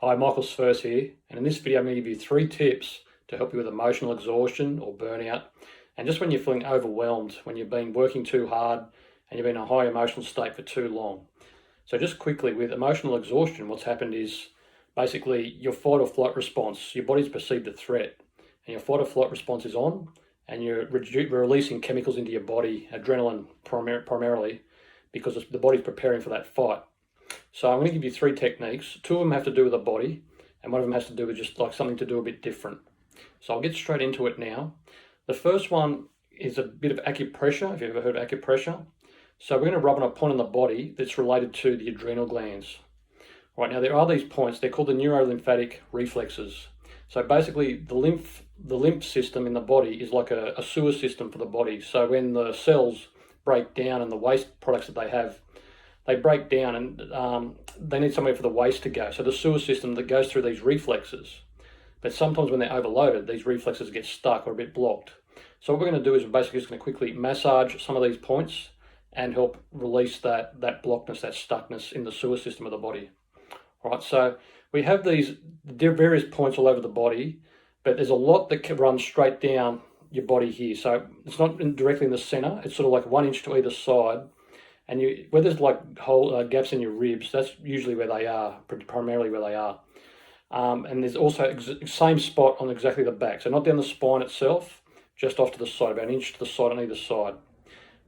Hi, Michael First here, and in this video I'm going to give you 3 tips to help you with emotional exhaustion or burnout, and just when you're feeling overwhelmed, when you've been working too hard and you've been in a high emotional state for too long. So just quickly, with emotional exhaustion, what's happened is basically your fight or flight response, your body's perceived a threat, and your fight or flight response is on, and you're releasing chemicals into your body, adrenaline primarily, because the body's preparing for that fight. So I'm going to give you 3 techniques. 2 of them have to do with the body, and one of them has to do with just like something to do a bit different. So I'll get straight into it now. The first one is a bit of acupressure, if you've ever heard of acupressure. So we're going to rub on a point on the body that's related to the adrenal glands. Right, now there are these points, they're called the neurolymphatic reflexes. So basically the lymph system in the body is like a sewer system for the body. So when the cells break down and the waste products that they break down and they need somewhere for the waste to go. So the sewer system that goes through these reflexes. But sometimes when they're overloaded, these reflexes get stuck or a bit blocked. So what we're going to do is we're basically just going to quickly massage some of these points and help release that blockedness, that stuckness in the sewer system of the body. All right, so we have these various points all over the body, but there's a lot that can run straight down your body here. So it's not directly in the center, it's sort of like 1 inch to either side. And where there's like gaps in your ribs, that's usually where they are, primarily where they are. And there's also same spot on exactly the back. So not down the spine itself, just off to the side, about 1 inch to the side on either side.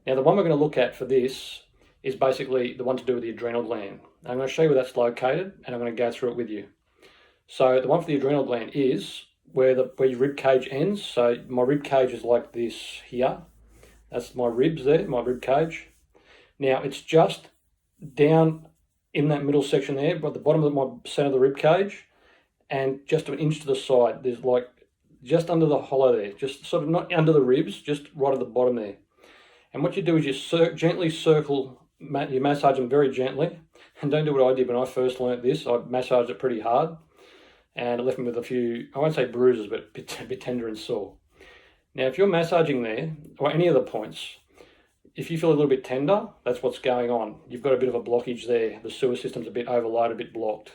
Now the one we're going to look at for this is basically the one to do with the adrenal gland. I'm going to show you where that's located, and I'm going to go through it with you. So the one for the adrenal gland is where your rib cage ends. So my rib cage is like this here. That's my ribs there, my rib cage. Now it's just down in that middle section there, by the bottom of my center of the rib cage, and just 1 inch to the side. There's like just under the hollow there, just sort of not under the ribs, just right at the bottom there. And what you do is you gently circle, you massage them very gently, and don't do what I did when I first learnt this. I massaged it pretty hard, and it left me with a few, I won't say bruises, but a bit tender and sore. Now if you're massaging there, or any of the points, if you feel a little bit tender, that's what's going on. You've got a bit of a blockage there. The sewer system's a bit overloaded, a bit blocked.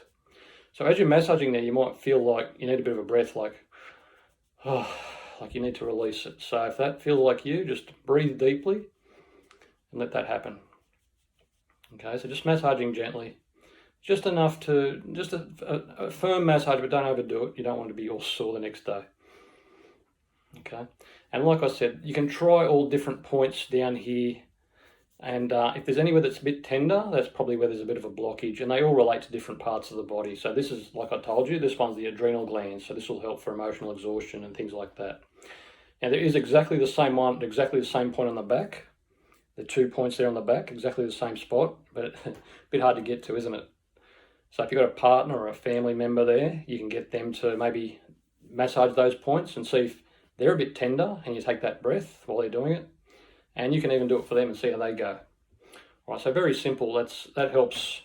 So as you're massaging there, you might feel like you need a bit of a breath, like you need to release it. So if that feels like you, just breathe deeply and let that happen. Okay, so just massaging gently. Just enough to, just a firm massage, but don't overdo it. You don't want to be all sore the next day. Okay, and like I said, you can try all different points down here, and if there's anywhere that's a bit tender, that's probably where there's a bit of a blockage, and they all relate to different parts of the body. So this is, like I told you, this one's the adrenal glands, so this will help for emotional exhaustion and things like that. Now there is exactly the same one, exactly the same point on the back, the 2 points there on the back, exactly the same spot, but a bit hard to get to, isn't it? So if you've got a partner or a family member there, you can get them to maybe massage those points and see if they're a bit tender, and you take that breath while they're doing it, and you can even do it for them and see how they go. All right, so very simple. That helps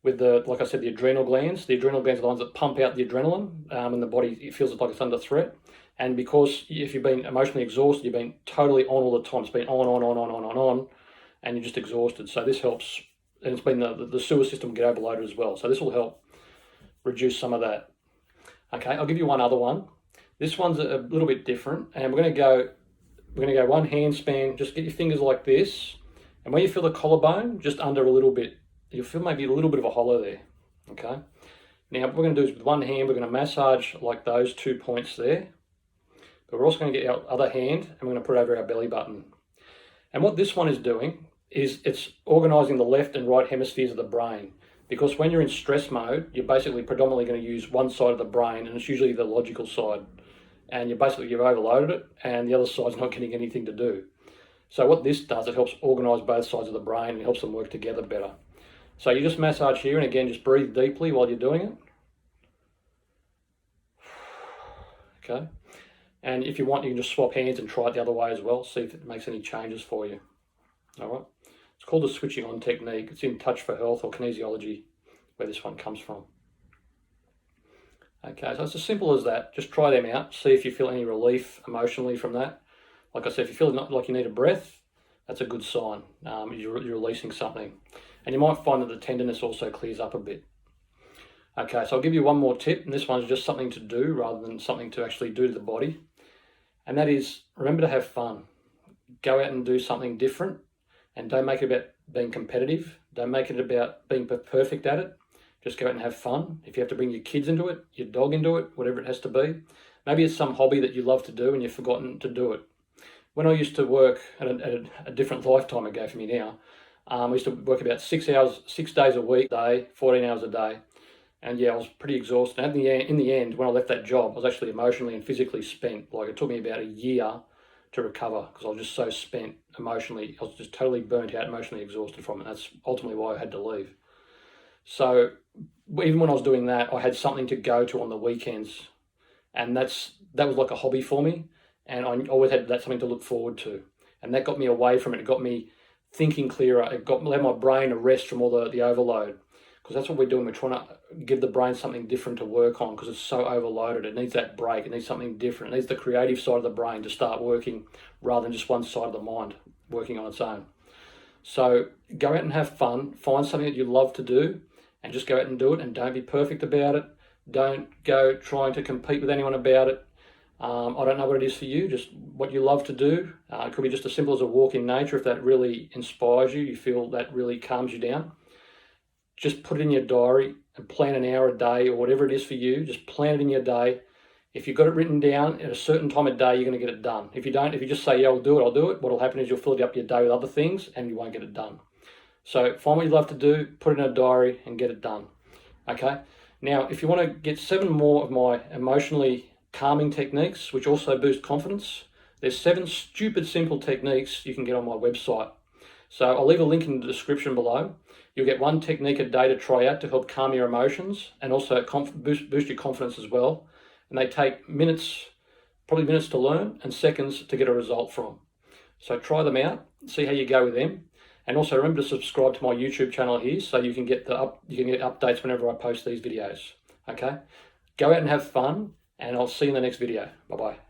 with the, like I said, the adrenal glands. The adrenal glands are the ones that pump out the adrenaline, and the body, it feels like it's under threat. And because if you've been emotionally exhausted, you've been totally on all the time. It's been on, and you're just exhausted. So this helps, and it's been the sewer system get overloaded as well. So this will help reduce some of that. Okay, I'll give you one other one. This one's a little bit different, and we're going to go one hand span. Just get your fingers like this, and where you feel the collarbone, just under a little bit, you'll feel maybe a little bit of a hollow there. Okay. Now what we're going to do is with one hand, we're going to massage like those 2 points there, but we're also going to get our other hand and we're going to put it over our belly button. And what this one is doing is it's organising the left and right hemispheres of the brain. Because when you're in stress mode, you're basically predominantly going to use one side of the brain, and it's usually the logical side. And you've overloaded it, and the other side's not getting anything to do. So what this does, it helps organise both sides of the brain and helps them work together better. So you just massage here, and again, just breathe deeply while you're doing it. Okay. And if you want, you can just swap hands and try it the other way as well, see if it makes any changes for you. All right. It's called the switching on technique. It's in Touch for Health or kinesiology, where this one comes from. Okay, so it's as simple as that. Just try them out. See if you feel any relief emotionally from that. Like I said, if you feel like you need a breath, that's a good sign. You're releasing something. And you might find that the tenderness also clears up a bit. Okay, so I'll give you one more tip, and this one's just something to do rather than something to actually do to the body. And that is, remember to have fun. Go out and do something different, and don't make it about being competitive. Don't make it about being perfect at it. Just go out and have fun. If you have to bring your kids into it, your dog into it, whatever it has to be. Maybe it's some hobby that you love to do and you've forgotten to do it. When I used to work at a different lifetime ago for me now, I used to work about 6 days a week, 14 hours a day. And yeah, I was pretty exhausted. And in the end, when I left that job, I was actually emotionally and physically spent. Like, it took me about a year to recover because I was just so spent emotionally. I was just totally burnt out, emotionally exhausted from it. That's ultimately why I had to leave. So even when I was doing that, I had something to go to on the weekends, and that was like a hobby for me, and I always had that something to look forward to, and that got me away from it. It got me thinking clearer. It allowed my brain a rest from all the overload, because that's what we're doing. We're trying to give the brain something different to work on because it's so overloaded. It needs that break. It needs something different. It needs the creative side of the brain to start working rather than just one side of the mind working on its own. So go out and have fun. Find something that you love to do and just go out and do it, and don't be perfect about it. Don't go trying to compete with anyone about it. I don't know what it is for you, just what you love to do. It could be just as simple as a walk in nature. If that really inspires you, you feel that really calms you down, just put it in your diary and plan an hour a day or whatever it is for you. Just plan it in your day. If you've got it written down at a certain time of day, you're going to get it done. If you don't, if you just say, yeah, I'll do it, what will happen is you'll fill up your day with other things and you won't get it done. So find what you love to do, put it in a diary and get it done. Okay? Now, if you want to get 7 more of my emotionally calming techniques, which also boost confidence, there's 7 stupid simple techniques you can get on my website. So I'll leave a link in the description below. You'll get 1 technique a day to try out to help calm your emotions and also boost your confidence as well. And they take minutes, probably minutes to learn and seconds to get a result from. So try them out, see how you go with them. And also remember to subscribe to my YouTube channel here so you can get updates whenever I post these videos. Okay? Go out and have fun, and I'll see you in the next video. Bye-bye.